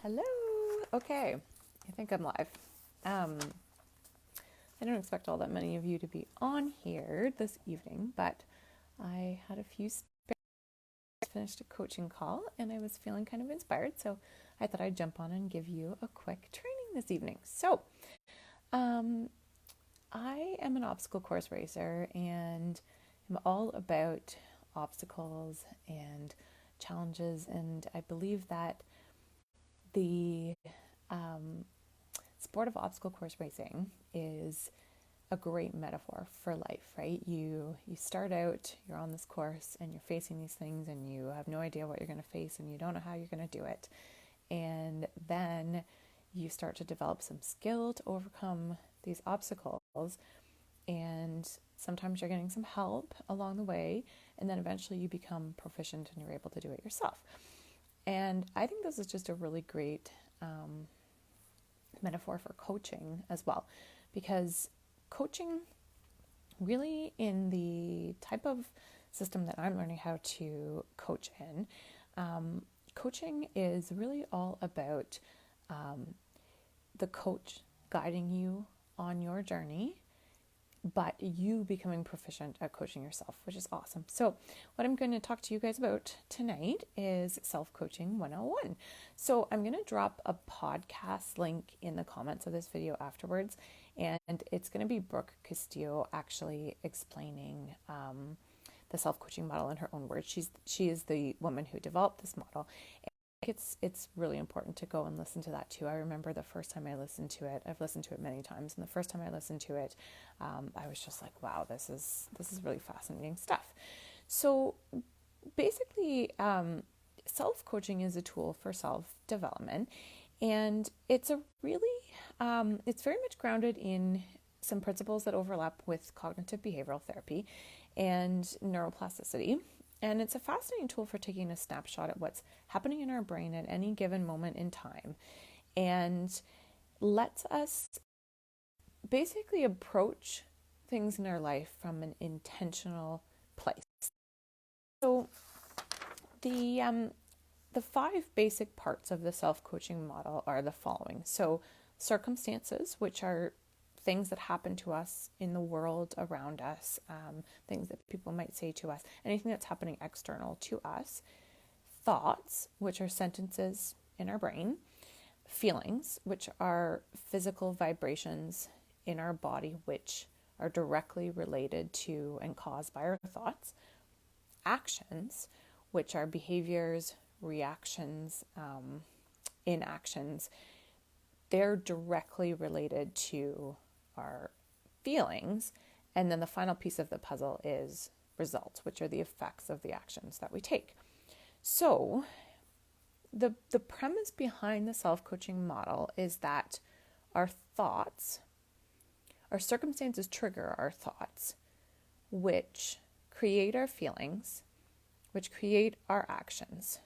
Hello. Okay, I think I'm live. I don't expect all that many of you to be on here this evening, but I had a few spares, finished a coaching call, and I was feeling kind of inspired, so I thought I'd jump on and give you a quick training this evening. So, um, I am an obstacle course racer, and I'm all about obstacles and challenges, and I believe that the um, sport of obstacle course racing is a great metaphor for life, right? You start out, you're on this course and you're facing these things and you have no idea what you're going to face and you don't know how you're going to do it. And then you start to develop some skill to overcome these obstacles, and sometimes you're getting some help along the way, and then eventually you become proficient and you're able to do it yourself. And I think this is just a really great metaphor for coaching as well, because coaching really, in the type of system that I'm learning how to coach in, coaching is really all about the coach guiding you on your journey, but you becoming proficient at coaching yourself, which is awesome. So what I'm going to talk to you guys about tonight is self-coaching 101. So I'm going to drop a podcast link in the comments of this video afterwards, and it's going to be Brooke Castillo actually explaining the self-coaching model in her own words. She is the woman who developed this model. It's really important to go and listen to that too. I remember the first time I listened to it. I've listened to it many times, and the first time I listened to it, I was just like, "Wow, this is really fascinating stuff." So basically, self-coaching is a tool for self-development, and it's a really it's very much grounded in some principles that overlap with cognitive behavioral therapy and neuroplasticity. And it's a fascinating tool for taking a snapshot at what's happening in our brain at any given moment in time, and lets us basically approach things in our life from an intentional place. So the five basic parts of the self-coaching model are the following. So circumstances, which are things that happen to us in the world around us, things that people might say to us, anything that's happening external to us. Thoughts, which are sentences in our brain. Feelings, which are physical vibrations in our body, which are directly related to and caused by our thoughts. Actions, which are behaviors, reactions, inactions. They're directly related to our feelings. And then the final piece of the puzzle is results, which are the effects of the actions that we take. So the premise behind the self-coaching model is that our thoughts, our circumstances trigger our thoughts, which create our feelings, which create our actions,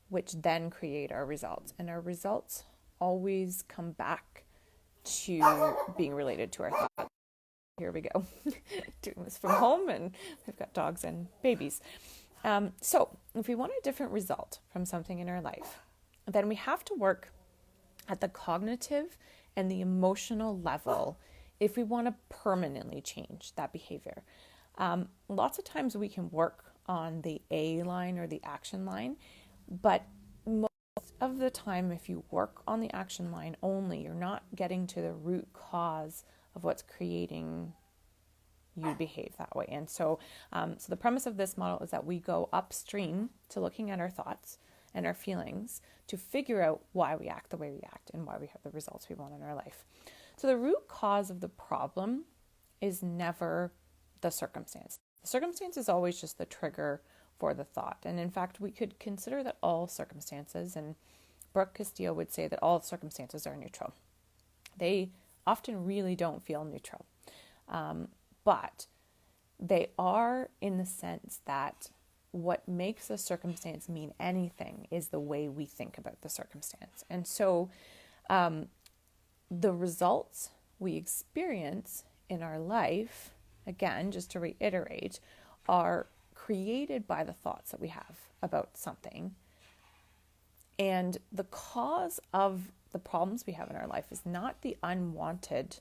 which then create our results. And our results always come back to being related to our thoughts. Here we go, doing this from home, and we've got dogs and babies. So if we want a different result from something in our life, then we have to work at the cognitive and the emotional level if we want to permanently change that behavior. Lots of times we can work on the A line or the action line, but most of the time, if you work on the action line only, you're not getting to the root cause of what's creating you behave that way. And so the premise of this model is that we go upstream to looking at our thoughts and our feelings to figure out why we act the way we act and why we have the results we want in our life. So the root cause of the problem is never the circumstance. The circumstance is always just the trigger for the thought. And in fact, we could consider that all circumstances, and Brooke Castillo would say that all circumstances are neutral. They often really don't feel neutral. But they are, in the sense that what makes a circumstance mean anything is the way we think about the circumstance. And so the results we experience in our life, again, just to reiterate, are created by the thoughts that we have about something And the cause of the problems we have in our life is not the unwanted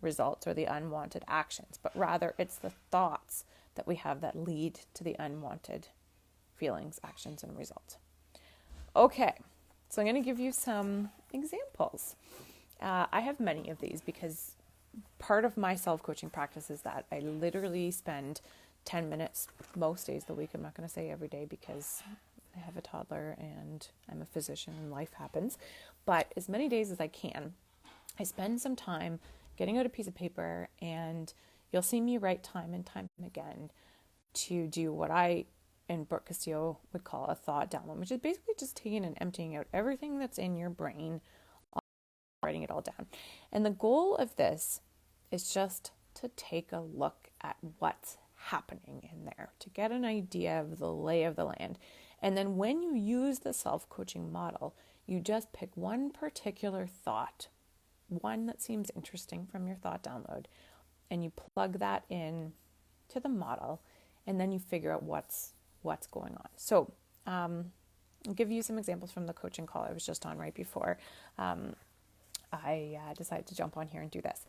results or the unwanted actions, but rather it's the thoughts that we have that lead to the unwanted feelings, actions, and results. Okay, so I'm going to give you some examples. I have many of these because part of my self-coaching practice is that I literally spend 10 minutes most days of the week. I'm not going to say every day because I have a toddler and I'm a physician and life happens. But as many days as I can, I spend some time getting out a piece of paper, and you'll see me write time and time again to do what I and Brooke Castillo would call a thought download, which is basically just taking and emptying out everything that's in your brain, writing it all down. And the goal of this is just to take a look at what's happening in there, to get an idea of the lay of the land. And then when you use the self-coaching model, you just pick one particular thought, one that seems interesting from your thought download, and you plug that in to the model, and then you figure out what's going on. So I'll give you some examples from the coaching call I was just on right before I decided to jump on here and do this.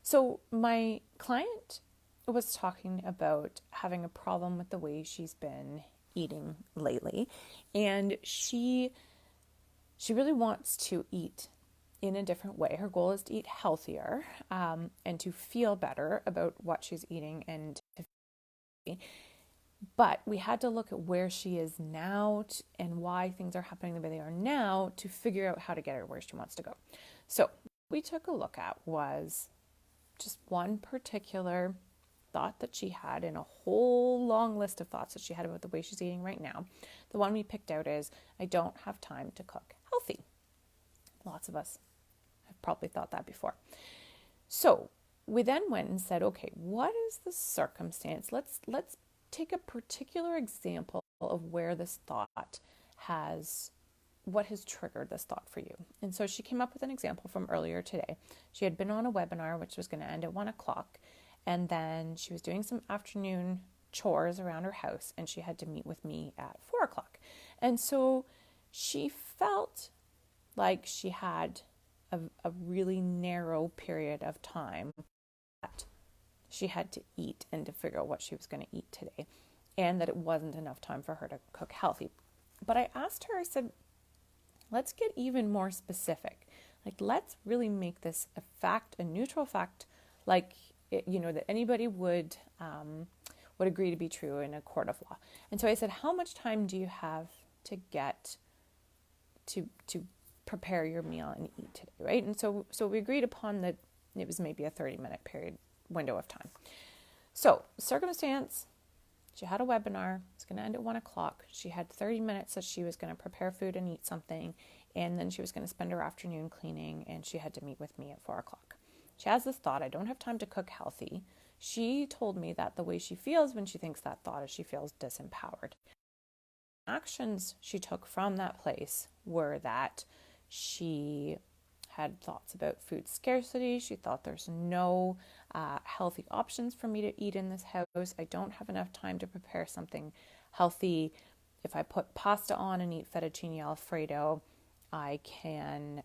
So my client was talking about having a problem with the way she's been eating lately, and she really wants to eat in a different way. Her goal is to eat healthier and to feel better about what she's eating and but we had to look at where she is now and why things are happening the way they are now to figure out how to get her where she wants to go. So what we took a look at was just one particular thought that she had in a whole long list of thoughts that she had about the way she's eating right now. The one we picked out is, I don't have time to cook healthy. Lots of us have probably thought that before. So we then went and said, okay, what is the circumstance? Let's take a particular example of where this thought what has triggered this thought for you. And so she came up with an example from earlier today. She had been on a webinar, which was going to end at 1:00. And then she was doing some afternoon chores around her house, and she had to meet with me at 4:00. And so she felt like she had a really narrow period of time that she had to eat and to figure out what she was going to eat today, and that it wasn't enough time for her to cook healthy. But I asked her, I said, let's get even more specific. Like, let's really make this a fact, a neutral fact, like, that anybody would agree to be true in a court of law. And so I said, how much time do you have to get to prepare your meal and eat today, right? And so we agreed upon that it was maybe a 30-minute window of time. So circumstance, she had a webinar. It's going to end at 1:00. She had 30 minutes that she was going to prepare food and eat something, and then she was going to spend her afternoon cleaning, and she had to meet with me at 4:00. She has this thought, I don't have time to cook healthy. She told me that the way she feels when she thinks that thought is she feels disempowered. Actions she took from that place were that she had thoughts about food scarcity. She thought there's no healthy options for me to eat in this house. I don't have enough time to prepare something healthy. If I put pasta on and eat fettuccine Alfredo, I can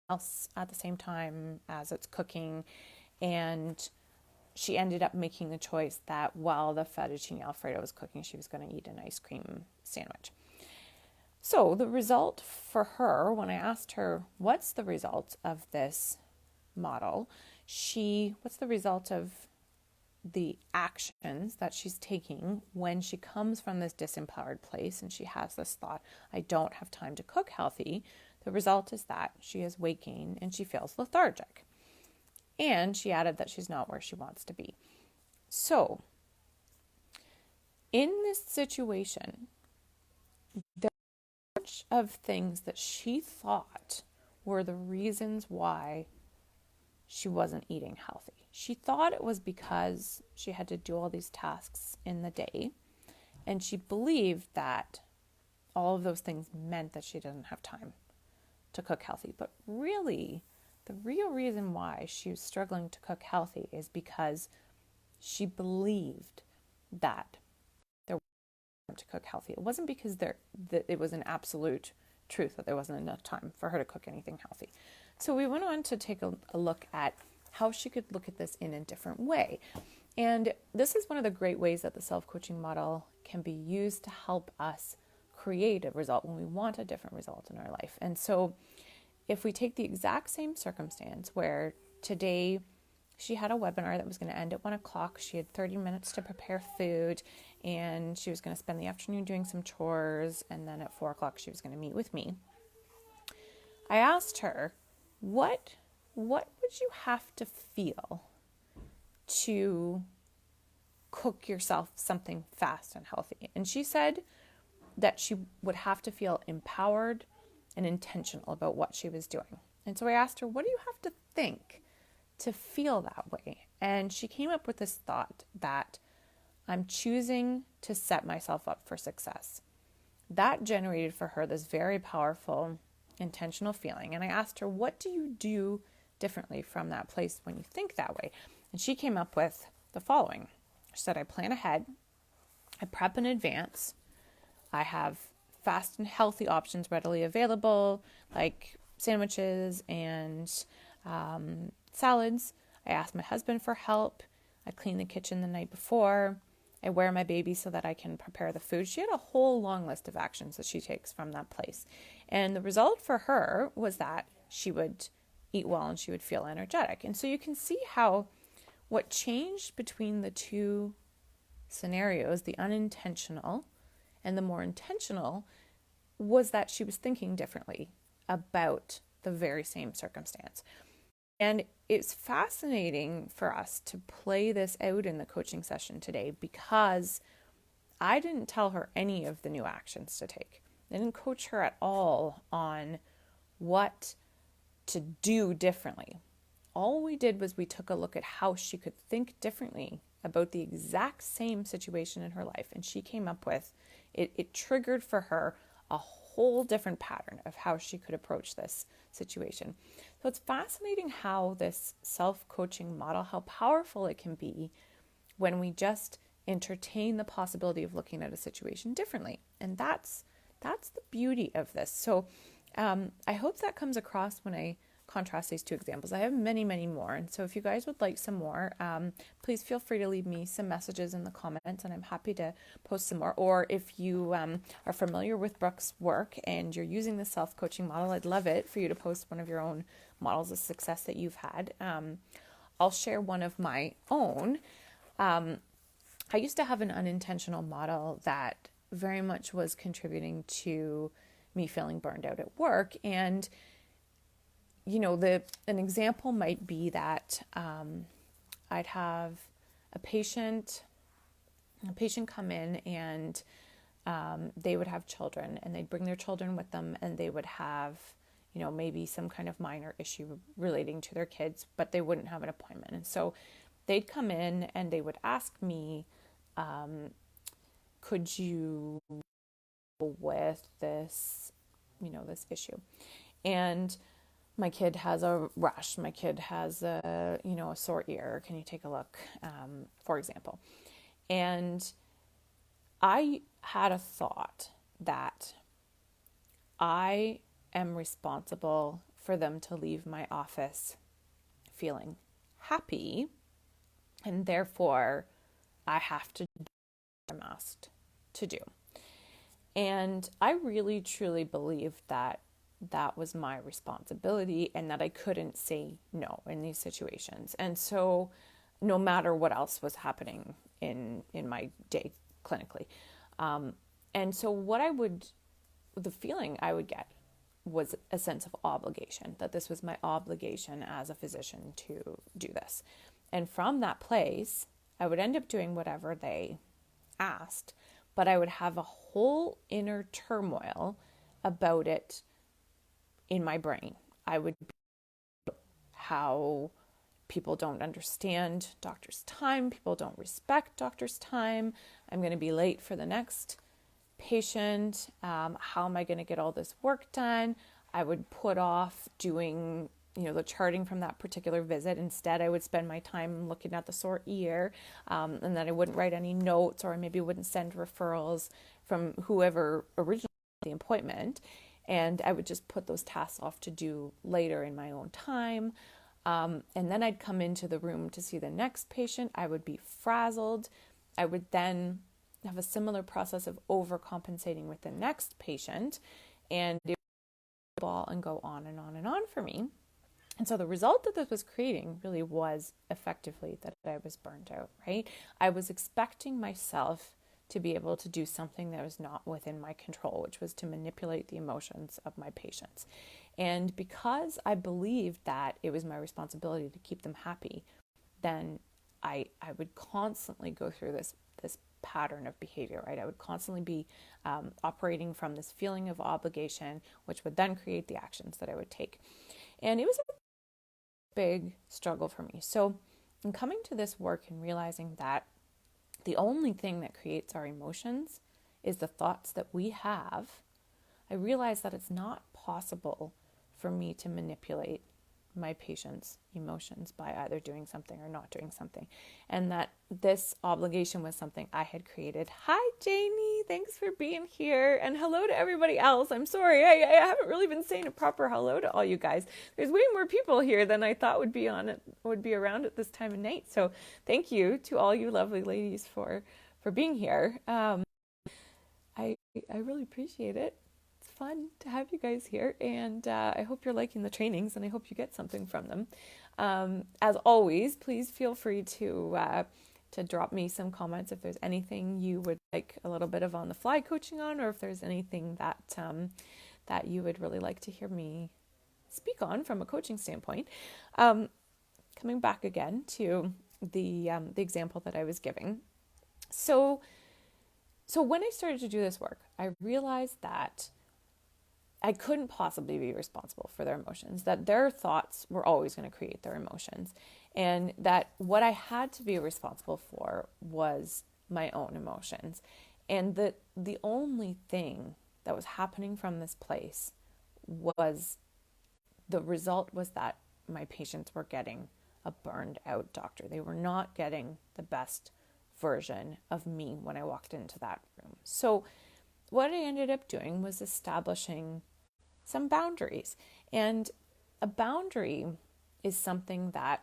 else at the same time as it's cooking. And she ended up making the choice that while the fettuccine Alfredo was cooking, she was going to eat an ice cream sandwich. So the result for her, when I asked her, what's the result of this model? What's the result of the actions that she's taking when she comes from this disempowered place and she has this thought, I don't have time to cook healthy. The result is that she has weight gain and she feels lethargic. And she added that she's not where she wants to be. So in this situation, there are a bunch of things that she thought were the reasons why she wasn't eating healthy. She thought it was because she had to do all these tasks in the day, and she believed that all of those things meant that she didn't have time to cook healthy. But really, the real reason why she was struggling to cook healthy is because she believed that there to cook healthy. It wasn't because that it was an absolute truth that there wasn't enough time for her to cook anything healthy. So we went on to take a look at how she could look at this in a different way. And this is one of the great ways that the self-coaching model can be used to help us create a result when we want a different result in our life. And so if we take the exact same circumstance where today she had a webinar that was going to end at 1 o'clock, she had 30 minutes to prepare food, and she was going to spend the afternoon doing some chores, and then at 4 o'clock she was going to meet with me. I asked her, what would you have to feel to cook yourself something fast and healthy? And she said that she would have to feel empowered and intentional about what she was doing. And so I asked her, what do you have to think to feel that way? And she came up with this thought that I'm choosing to set myself up for success. That generated for her this very powerful, intentional feeling. And I asked her, what do you do differently from that place when you think that way? And she came up with the following. She said, I plan ahead, I prep in advance, I have fast and healthy options readily available, like sandwiches and salads. I ask my husband for help. I clean the kitchen the night before. I wear my baby so that I can prepare the food. She had a whole long list of actions that she takes from that place. And the result for her was that she would eat well and she would feel energetic. And so you can see how what changed between the two scenarios, the unintentional and the more intentional, was that she was thinking differently about the very same circumstance. And it's fascinating for us to play this out in the coaching session today because I didn't tell her any of the new actions to take. I didn't coach her at all on what to do differently. All we did was we took a look at how she could think differently about the exact same situation in her life. And she came up with, it triggered for her a whole different pattern of how she could approach this situation. So it's fascinating how this self-coaching model, how powerful it can be when we just entertain the possibility of looking at a situation differently. And that's the beauty of this. So I hope that comes across when I contrast these two examples. I have many, many more. And so if you guys would like some more, please feel free to leave me some messages in the comments and I'm happy to post some more. Or if you are familiar with Brooke's work and you're using the self-coaching model, I'd love it for you to post one of your own models of success that you've had. I'll share one of my own. I used to have an unintentional model that very much was contributing to me feeling burned out at work. And you know, an example might be that I'd have a patient come in and they would have children and they'd bring their children with them and they would have, you know, maybe some kind of minor issue relating to their kids, but they wouldn't have an appointment. And so they'd come in and they would ask me, could you deal with this, you know, this issue? And my kid has a rash, my kid has a sore ear, can you take a look, for example. And I had a thought that I am responsible for them to leave my office feeling happy, and therefore I have to do what I'm asked to do. And I really truly believed that was my responsibility and that I couldn't say no in these situations. And so no matter what else was happening in my day clinically. And so the feeling I would get was a sense of obligation, that this was my obligation as a physician to do this. And from that place, I would end up doing whatever they asked, but I would have a whole inner turmoil about it in my brain. I would be how people don't understand doctors' time, people don't respect doctors' time, I'm going to be late for the next patient, how am I going to get all this work done? I would put off doing, the charting from that particular visit. Instead, I would spend my time looking at the sore ear, and then I wouldn't write any notes, or I maybe wouldn't send referrals from whoever originally had the appointment, and I would just put those tasks off to do later in my own time. And then I'd come into the room to see the next patient. I would be frazzled. I would then have a similar process of overcompensating with the next patient, and it would ball and go on and on and on for me. And so the result that this was creating really was effectively that I was burned out, right? I was expecting myself to be able to do something that was not within my control, which was to manipulate the emotions of my patients. And because I believed that it was my responsibility to keep them happy, then I would constantly go through this pattern of behavior, right? I would constantly be operating from this feeling of obligation, which would then create the actions that I would take. And it was a big struggle for me. So in coming to this work and realizing that the only thing that creates our emotions is the thoughts that we have, I realized that it's not possible for me to manipulate my patient's emotions by either doing something or not doing something. And that this obligation was something I had created. Hi, Janie. Thanks for being here. And hello to everybody else. I'm sorry. I haven't really been saying a proper hello to all you guys. There's way more people here than I thought would be around at this time of night. So thank you to all you lovely ladies for being here. I really appreciate it. Fun to have you guys here, and I hope you're liking the trainings, and I hope you get something from them. As always, please feel free to drop me some comments if there's anything you would like a little bit of on the fly coaching on, or if there's anything that that you would really like to hear me speak on from a coaching standpoint. Coming back again to the example that I was giving. So when I started to do this work, I realized that I couldn't possibly be responsible for their emotions, that their thoughts were always going to create their emotions, and that what I had to be responsible for was my own emotions. And the only thing that was happening from this place was the result was that my patients were getting a burned out doctor. They were not getting the best version of me when I walked into that room. So what I ended up doing was establishing some boundaries. And a boundary is something that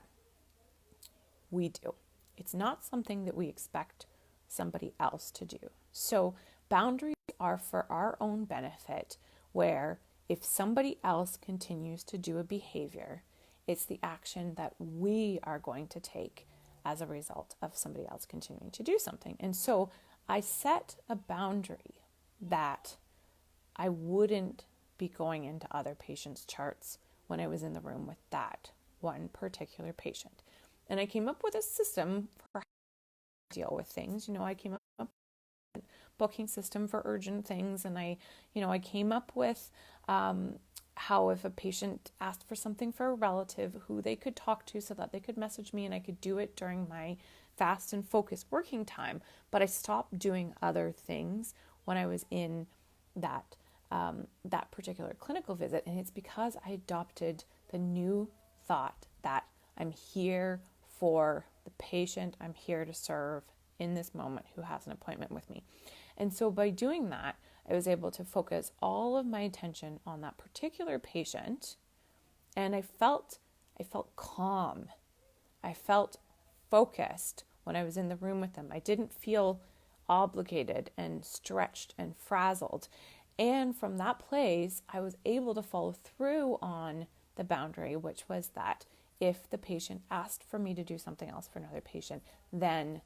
we do. It's not something that we expect somebody else to do. So boundaries are for our own benefit, where if somebody else continues to do a behavior, it's the action that we are going to take as a result of somebody else continuing to do something. And so I set a boundary that I wouldn't be going into other patients' charts when I was in the room with that one particular patient. And I came up with a system for how to deal with things. I came up with a booking system for urgent things, and I came up with how if a patient asked for something for a relative, who they could talk to so that they could message me, and I could do it during my fast and focused working time. But I stopped doing other things when I was in that particular clinical visit, and it's because I adopted the new thought that I'm here for the patient, I'm here to serve in this moment who has an appointment with me. And so by doing that, I was able to focus all of my attention on that particular patient, and I felt calm. I felt focused when I was in the room with them. I didn't feel obligated and stretched and frazzled. And from that place, I was able to follow through on the boundary, which was that if the patient asked for me to do something else for another patient, then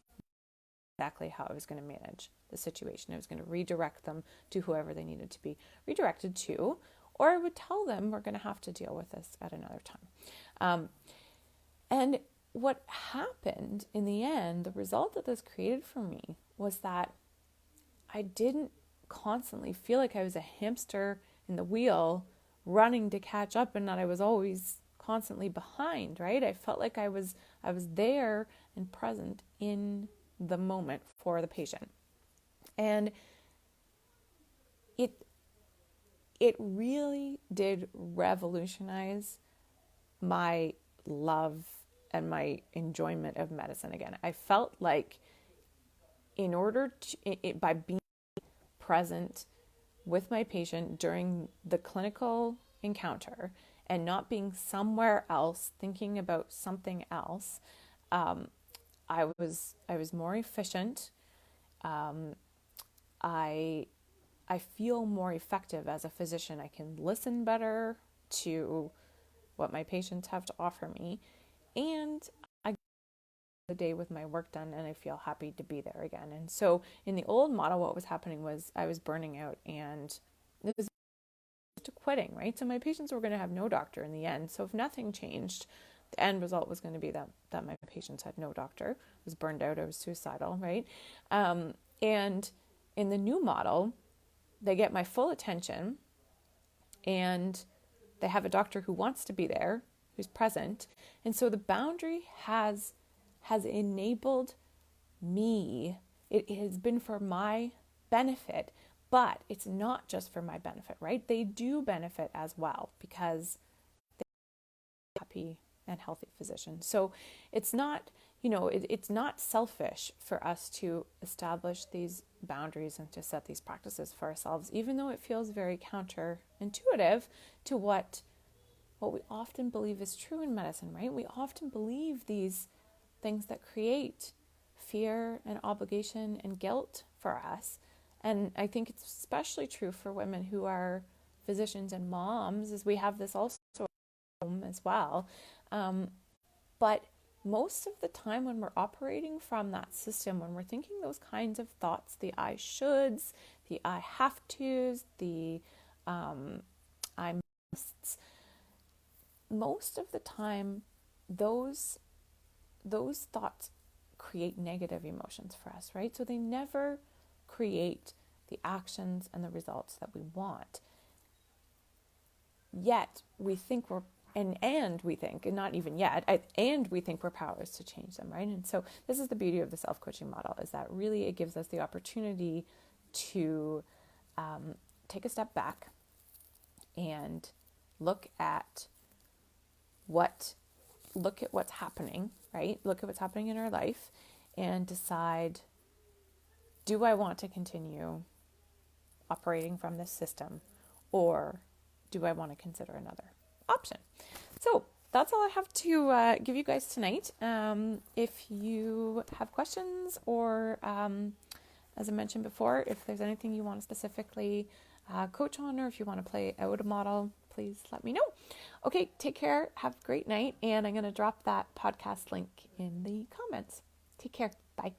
exactly how I was going to manage the situation. I was going to redirect them to whoever they needed to be redirected to, or I would tell them we're going to have to deal with this at another time. And what happened in the end, the result that this created for me was that I didn't constantly feel like I was a hamster in the wheel running to catch up, and that I was always constantly behind, right? I felt like I was there and present in the moment for the patient. And it really did revolutionize my love and my enjoyment of medicine again. I felt like in order to, by being present with my patient during the clinical encounter and not being somewhere else thinking about something else, I was more efficient. I feel more effective as a physician. I can listen better to what my patients have to offer me, and I get the day with my work done, and I feel happy to be there again. And so in the old model, what was happening was I was burning out, and it was to quitting, right? So my patients were going to have no doctor in the end. So if nothing changed, the end result was going to be that my patients had no doctor. I was burned out. I was suicidal, right? And in the new model, they get my full attention, and they have a doctor who wants to be there, who's present. And so the boundary has enabled me. It has been for my benefit, but it's not just for my benefit, right? They do benefit as well because they're happy and healthy physicians. So it's not, it's not selfish for us to establish these boundaries and to set these practices for ourselves, even though it feels very counterintuitive to what we often believe is true in medicine, right? We often believe these things that create fear and obligation and guilt for us. And I think it's especially true for women who are physicians and moms, as we have this also as well. But most of the time when we're operating from that system, when we're thinking those kinds of thoughts, the I shoulds, the I have tos, the I musts, most of the time those thoughts create negative emotions for us, right? So they never create the actions and the results that we want. Yet we think we're and we think, and not even yet, and we think we're powerless to change them, right? And so this is the beauty of the self-coaching model, is that really it gives us the opportunity to take a step back and look at what's happening, right? Look at what's happening in our life and decide, do I want to continue operating from this system, or do I want to consider another option? So that's all I have to give you guys tonight. If you have questions, or as I mentioned before, if there's anything you want to specifically coach on, or if you want to play out a model, please let me know. Okay, take care. Have a great night. And I'm going to drop that podcast link in the comments. Take care. Bye.